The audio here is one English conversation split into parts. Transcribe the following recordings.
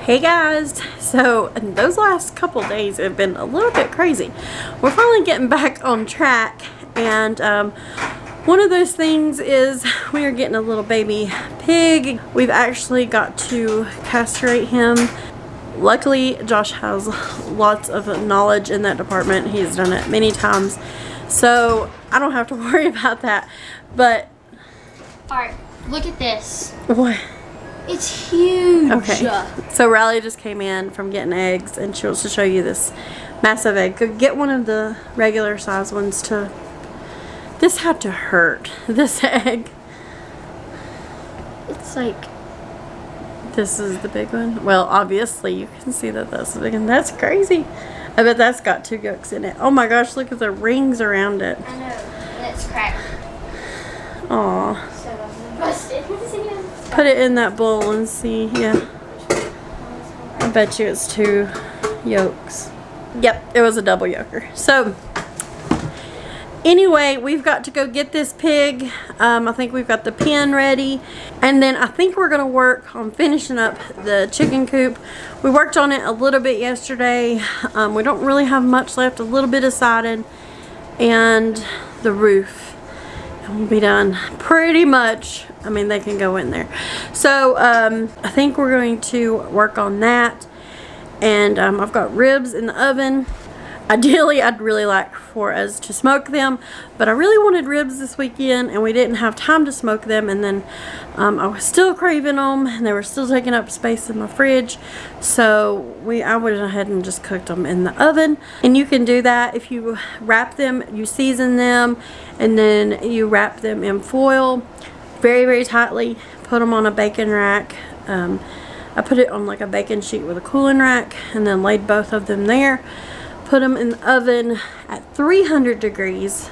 Hey guys, so those last couple days have been a little bit crazy. We're finally getting back on track, and one of those things is we are getting a little baby pig. We've actually got to castrate him. Luckily, Josh has lots of knowledge in that department. He's done it many times, so I don't have to worry about that. But alright, look at this. what? It's huge. Okay, so Riley just came in from getting eggs, and she wants to show you this massive egg. Go get one of the regular size ones to... This had to hurt, this egg. It's like... This is the big one. Well, obviously you can see that that's the big one. That's crazy. I bet that's got 2 yolks in it. Oh my gosh, look at the rings around it. I know, and it's cracked. Aw. So busted. Put it in that bowl and see. Yeah. I bet you it's 2 yolks. Yep, it was a double yolker. So, anyway, we've got to go get this pig. I think we've got the pen ready. And then I think we're going to work on finishing up the chicken coop. We worked on it a little bit yesterday. We don't really have much left. A little bit of siding and the roof. And we'll be done pretty much. I mean, they can go in there. So, I think we're going to work on that. And I've got ribs in the oven. Ideally, I'd really like for us to smoke them, but I really wanted ribs this weekend, and we didn't have time to smoke them, and then I was still craving them, and they were still taking up space in my fridge, so I went ahead and just cooked them in the oven. And you can do that if you wrap them, you season them, and then you wrap them in foil very, very tightly, put them on a bacon rack. I put it on like a bacon sheet with a cooling rack, and then laid both of them there. Put them in the oven at 300 degrees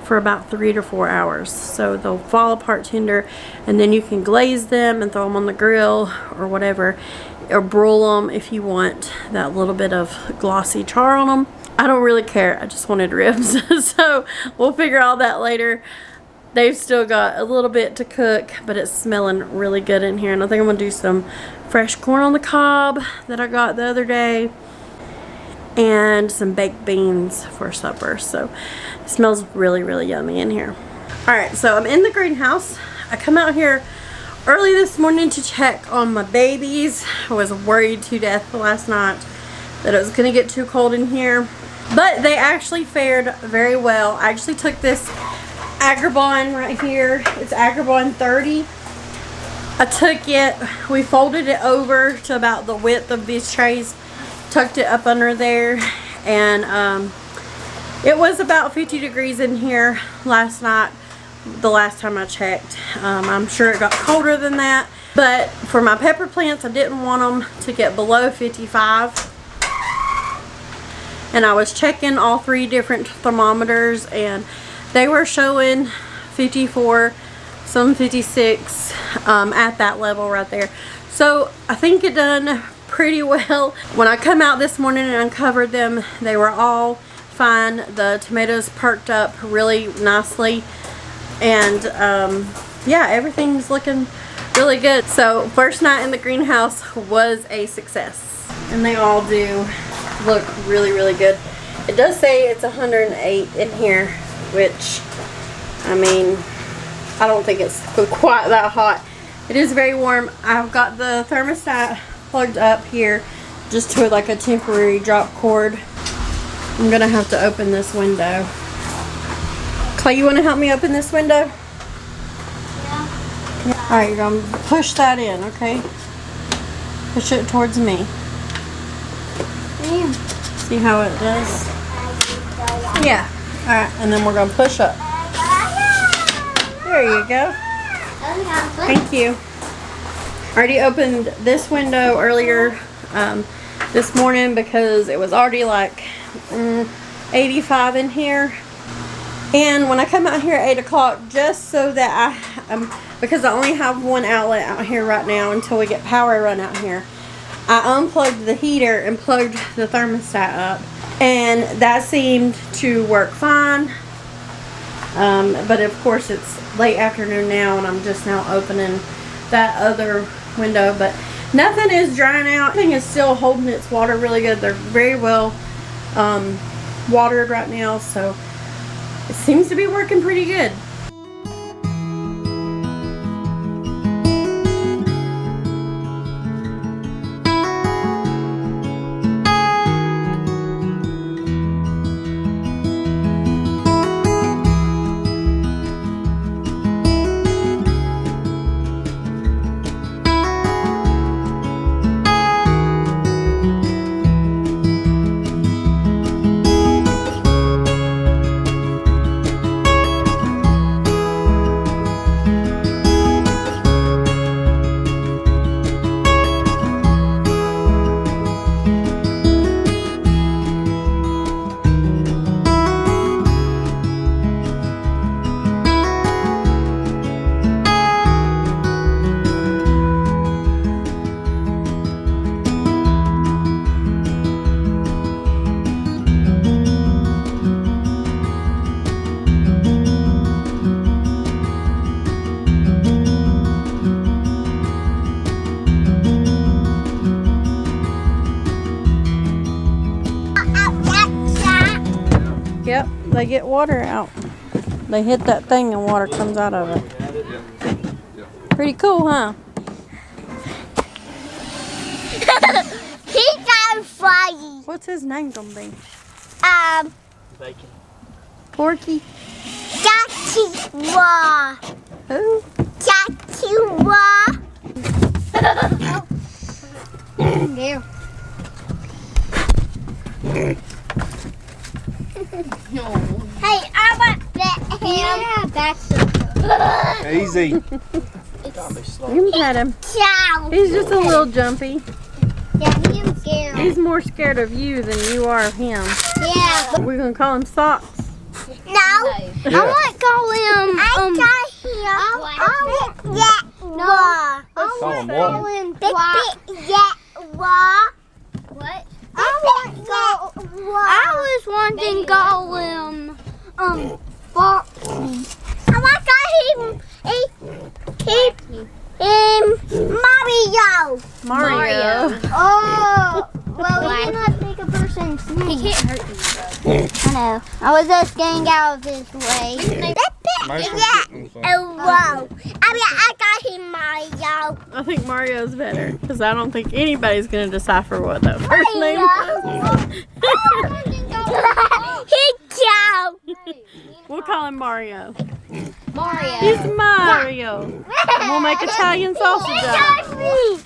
for about 3 to 4 hours. So they'll fall apart tender, and then you can glaze them and throw them on the grill or whatever, or broil them if you want that little bit of glossy char on them. I don't really care. I just wanted ribs. So we'll figure all that later. They've still got a little bit to cook, but it's smelling really good in here. And I think I'm going to do some fresh corn on the cob that I got the other day, and some baked beans for supper. So it smells really, really yummy in here. Alright, so I'm in the greenhouse. I come out here early this morning to check on my babies. I was worried to death last night that it was going to get too cold in here, but they actually fared very well. I actually took this Agribon right here. It's Agribon 30. I took it, we folded it over to about the width of these trays, tucked it up under there, and it was about 50 degrees in here last night, the last time I checked. I'm sure it got colder than that, but for my pepper plants I didn't want them to get below 55, and I was checking all 3 different thermometers, and they were showing 54, some 56 at that level right there. So I think it done pretty well. When I come out this morning and uncovered them, they were all fine. The tomatoes perked up really nicely, and yeah, everything's looking really good. So first night in the greenhouse was a success, and they all do look really, really good. It does say it's 108 in here, which, I mean, I don't think it's quite that hot. It is very warm. I've got the thermostat plugged up here just to like a temporary drop cord. I'm gonna have to open this window. Clay, you want to help me open this window? Yeah. Alright, you're gonna push that in, okay? Push it towards me. Damn. See how it does? Yeah. Alright, and then we're gonna push up. There you go. Thank you. I already opened this window earlier this morning because it was already like 85 in here. And when I come out here at 8 o'clock, just so that because I only have one outlet out here right now until we get power run out here, I unplugged the heater and plugged the thermostat up, and that seemed to work fine. But of course it's late afternoon now, and I'm just now opening that other window. But Nothing is drying out. Everything is still holding its water really good. They're very well watered right now, so it seems to be working pretty good. Yep, they get water out. They hit that thing and water comes out of it. Pretty cool, huh? He's so funny. What's his name gonna be? Bacon. Porky? Joshua. Who? Joshua. There. No. Hey, I want that him. Yeah, that's Easy. You can pet him. Ciao. He's just a little jumpy. Yeah, him scared. He's more scared of you than you are of him. Yeah. We're gonna call him Socks. No. Yeah. I want to call him. I got him. I want that one. Call him what? him Big that one. What? I want that one. I was wanting to call him. Foxy. I want Mario. Mario. Oh, well, he's not big a person. He can't hurt me. I know. I was just getting out of his way. Whoa. I got him Mario. I think Mario's better because I don't think anybody's gonna decipher what that first name was. He's Joe. We'll call him Mario. Mario. He's Mario. And we'll make Italian sausage out of it.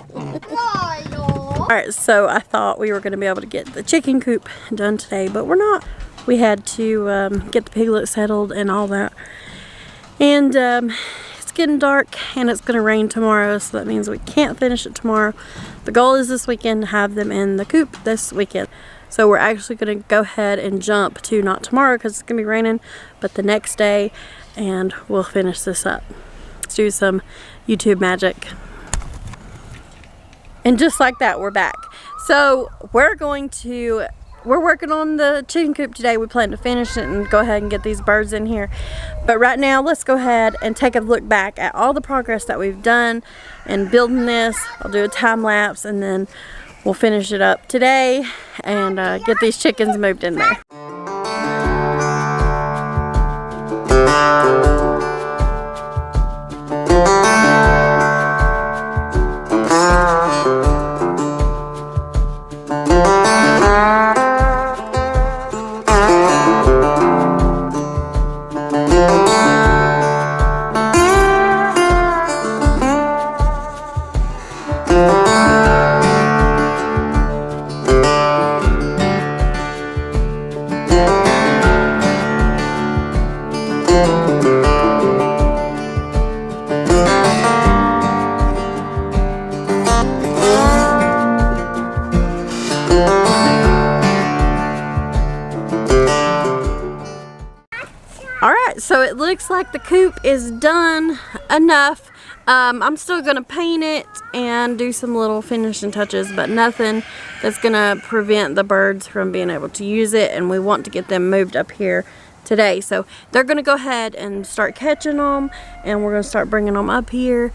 Mario. Alright, so I thought we were going to be able to get the chicken coop done today, but we're not. We had to get the piglet settled and all that. And it's getting dark and it's going to rain tomorrow, so that means we can't finish it tomorrow. The goal is this weekend to have them in the coop this weekend. So we're actually going to go ahead and jump to not tomorrow because it's going to be raining, but the next day, and we'll finish this up. Let's do some YouTube magic. And just like that, we're back. So we're working on the chicken coop today. We plan to finish it and go ahead and get these birds in here. But right now, let's go ahead and take a look back at all the progress that we've done in building this. I'll do a time lapse and then we'll finish it up today and get these chickens moved in there. So it looks like the coop is done enough. I'm still gonna paint it and do some little finishing touches, but nothing that's gonna prevent the birds from being able to use it, and we want to get them moved up here today. So they're gonna go ahead and start catching them, and we're gonna start bringing them up here.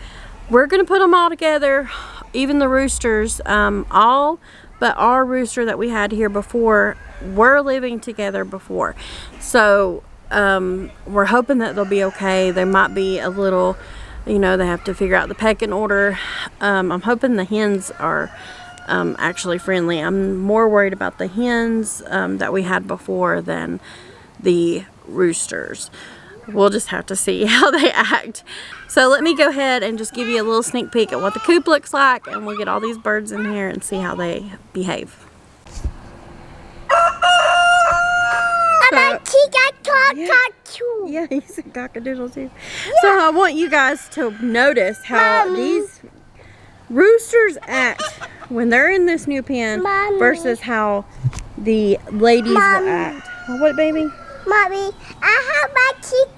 we're gonna put them all together, even the roosters. All but our rooster that we had here before were living together before, so we're hoping that they'll be okay. They might be a little, you know, they have to figure out the pecking order. I'm hoping the hens are actually friendly. I'm more worried about the hens that we had before than the roosters. We'll just have to see how they act. So let me go ahead and just give you a little sneak peek at what the coop looks like, and we'll get all these birds in here and see how they behave. Yeah, he's a cockadoodle too. So I want you guys to notice how these roosters act when they're in this new pen versus how the ladies will act. What, baby? Mommy, I have my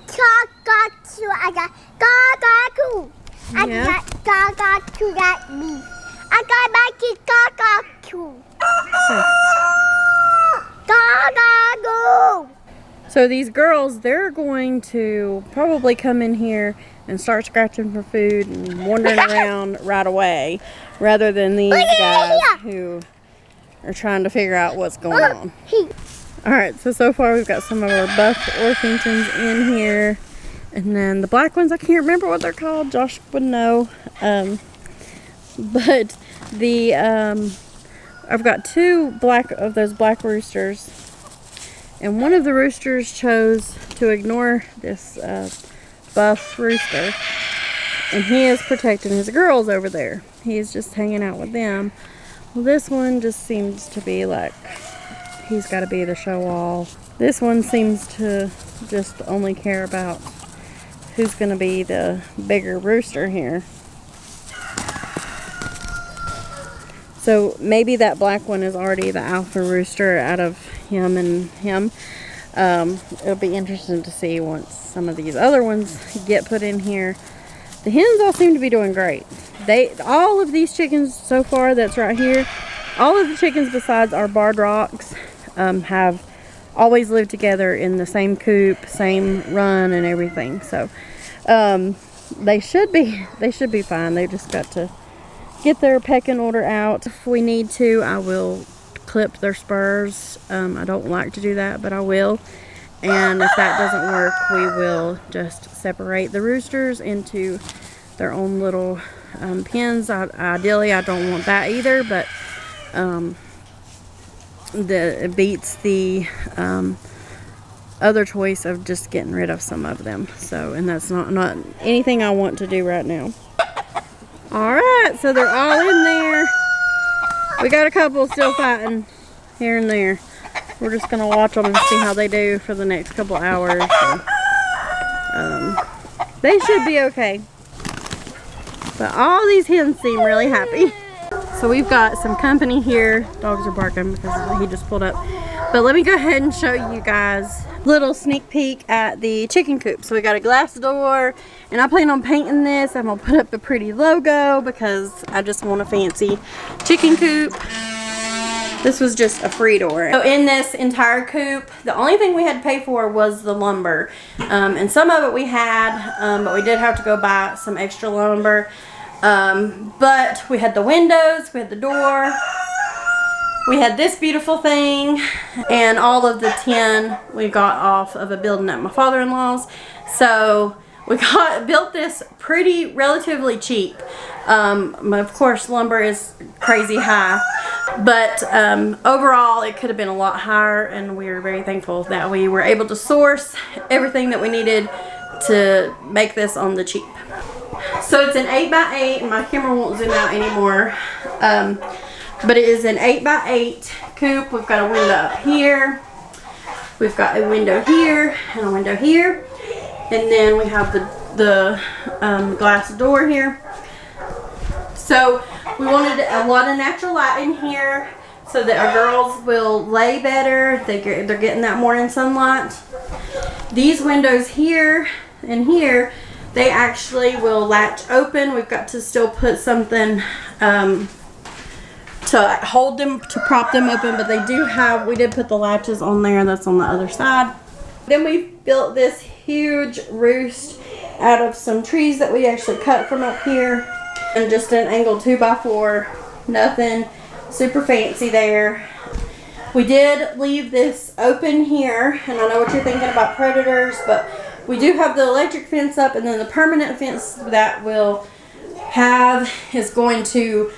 cockatoo. I got cockatoo. I got cockatoo got me. I got my cockatoo. Cockatoo. So these girls, they're going to probably come in here and start scratching for food and wandering around right away, rather than these guys who are trying to figure out what's going on. Alright, so far we've got some of our buff Orpingtons in here. And then the black ones, I can't remember what they're called. Josh would know. But the I've got two of those black roosters. And one of the roosters chose to ignore this buff rooster. And he is protecting his girls over there. He's just hanging out with them. Well, this one just seems to be like he's got to be the show all. This one seems to just only care about who's going to be the bigger rooster here. So maybe that black one is already the alpha rooster out of him and him. It'll be interesting to see once some of these other ones get put in here. The hens all seem to be doing great. All of these chickens so far that's right here, all of the chickens besides our barred rocks have always lived together in the same coop, same run and everything. So they should be fine. They've just got to get their pecking order out. If we need to, I will clip their spurs. I don't like to do that, but I will. And if that doesn't work, we will just separate the roosters into their own little pens. Ideally, I don't want that either, but it beats the other choice of just getting rid of some of them. So, and that's not anything I want to do right now. Alright, so they're all in there. We got a couple still fighting here and there. We're just going to watch them and see how they do for the next couple hours. So, they should be okay. But all these hens seem really happy. So we've got some company here. Dogs are barking because he just pulled up. But let me go ahead and show you guys a little sneak peek at the chicken coop. So we got a glass door, and I plan on painting this. I'm gonna put up a pretty logo because I just want a fancy chicken coop. This was just a free door. So in this entire coop, the only thing we had to pay for was the lumber. And some of it we had, but we did have to go buy some extra lumber. But we had the windows, we had the door, we had this beautiful thing, and all of the tin we got off of a building at my father-in-law's. So we built this relatively cheap. Of course, lumber is crazy high, but overall it could have been a lot higher, and we were very thankful that we were able to source everything that we needed to make this on the cheap. So it's an 8x8, and my camera won't zoom out anymore, but it is an 8x8 coop. We've got a window up here, we've got a window here, and a window here, and then we have the glass door here. So we wanted a lot of natural light in here so that our girls will lay better. They're getting that morning sunlight. These windows here and here, they actually will latch open. We've got to still put something to hold them, to prop them open, but we did put the latches on there. That's on the other side. Then we built this huge roost out of some trees that we actually cut from up here. And just an angled 2x4, nothing super fancy there. We did leave this open here, and I know what you're thinking about predators, but we do have the electric fence up, and then the permanent fence that we'll have is going to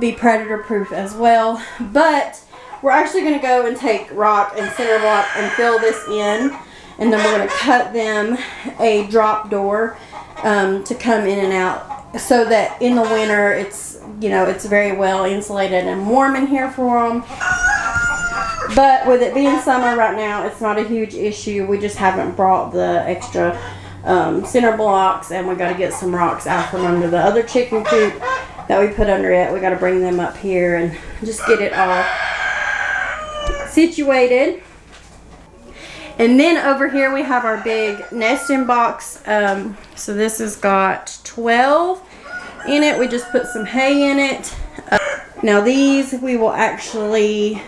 be predator proof as well. But we're actually going to go and take rock and cinder block and fill this in, and then we're going to cut them a drop door to come in and out, so that in the winter it's, you know, it's very well insulated and warm in here for them. But with it being summer right now, it's not a huge issue. We just haven't brought the extra cinder blocks, and we got to get some rocks out from under the other chicken coop that we put under it. We got to bring them up here and just get it all situated. And then over here we have our big nesting box. So this has got 12 in it. We just put some hay in it. Now these we will actually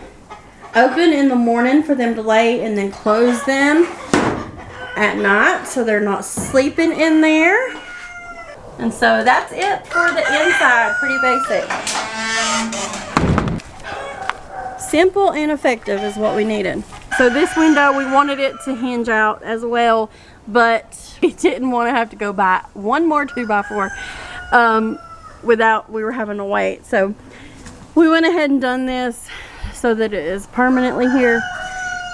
open in the morning for them to lay, and then close them at night so they're not sleeping in there. And so that's it for the inside. Pretty basic. Simple and effective is what we needed. So this window, we wanted it to hinge out as well, but we didn't want to have to go buy one more 2x4 without we were having to wait. So we went ahead and done this so that it is permanently here.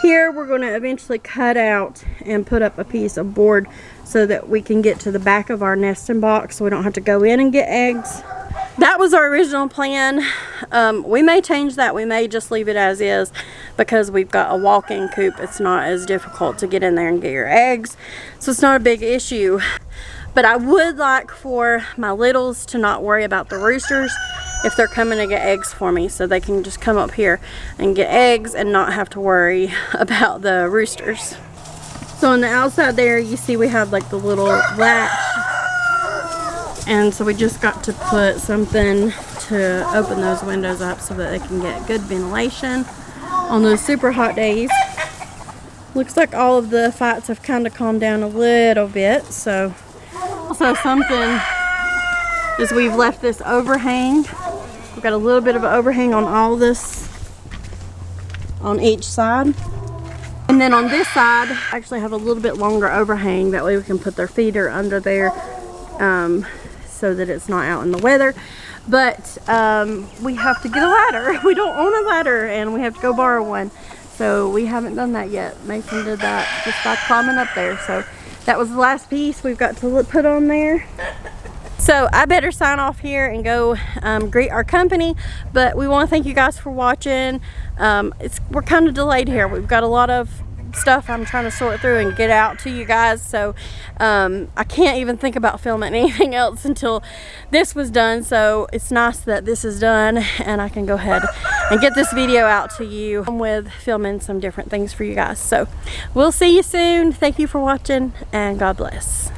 Here we're going to eventually cut out and put up a piece of board so that we can get to the back of our nesting box so we don't have to go in and get eggs. That was our original plan. We may change that. We may just leave it as is, because we've got a walk-in coop. It's not as difficult to get in there and get your eggs, so it's not a big issue. But I would like for my littles to not worry about the roosters if they're coming to get eggs for me, so they can just come up here and get eggs and not have to worry about the roosters. So on the outside there, you see we have like the little latch, and so we just got to put something to open those windows up so that they can get good ventilation on those super hot days. Looks like all of the fights have kind of calmed down a little bit. So also something is we've left this overhang. We've got a little bit of an overhang on all this, on each side. And then on this side, I actually have a little bit longer overhang. That way we can put their feeder under there so that it's not out in the weather. But we have to get a ladder. We don't own a ladder, and we have to go borrow one. So we haven't done that yet. Mason did that just by climbing up there. So that was the last piece we've got to put on there. So I better sign off here and go greet our company, but we want to thank you guys for watching. We're kind of delayed here. We've got a lot of stuff I'm trying to sort through and get out to you guys, so I can't even think about filming anything else until this was done. So it's nice that this is done and I can go ahead and get this video out to you with filming some different things for you guys. So we'll see you soon. Thank you for watching, and God bless.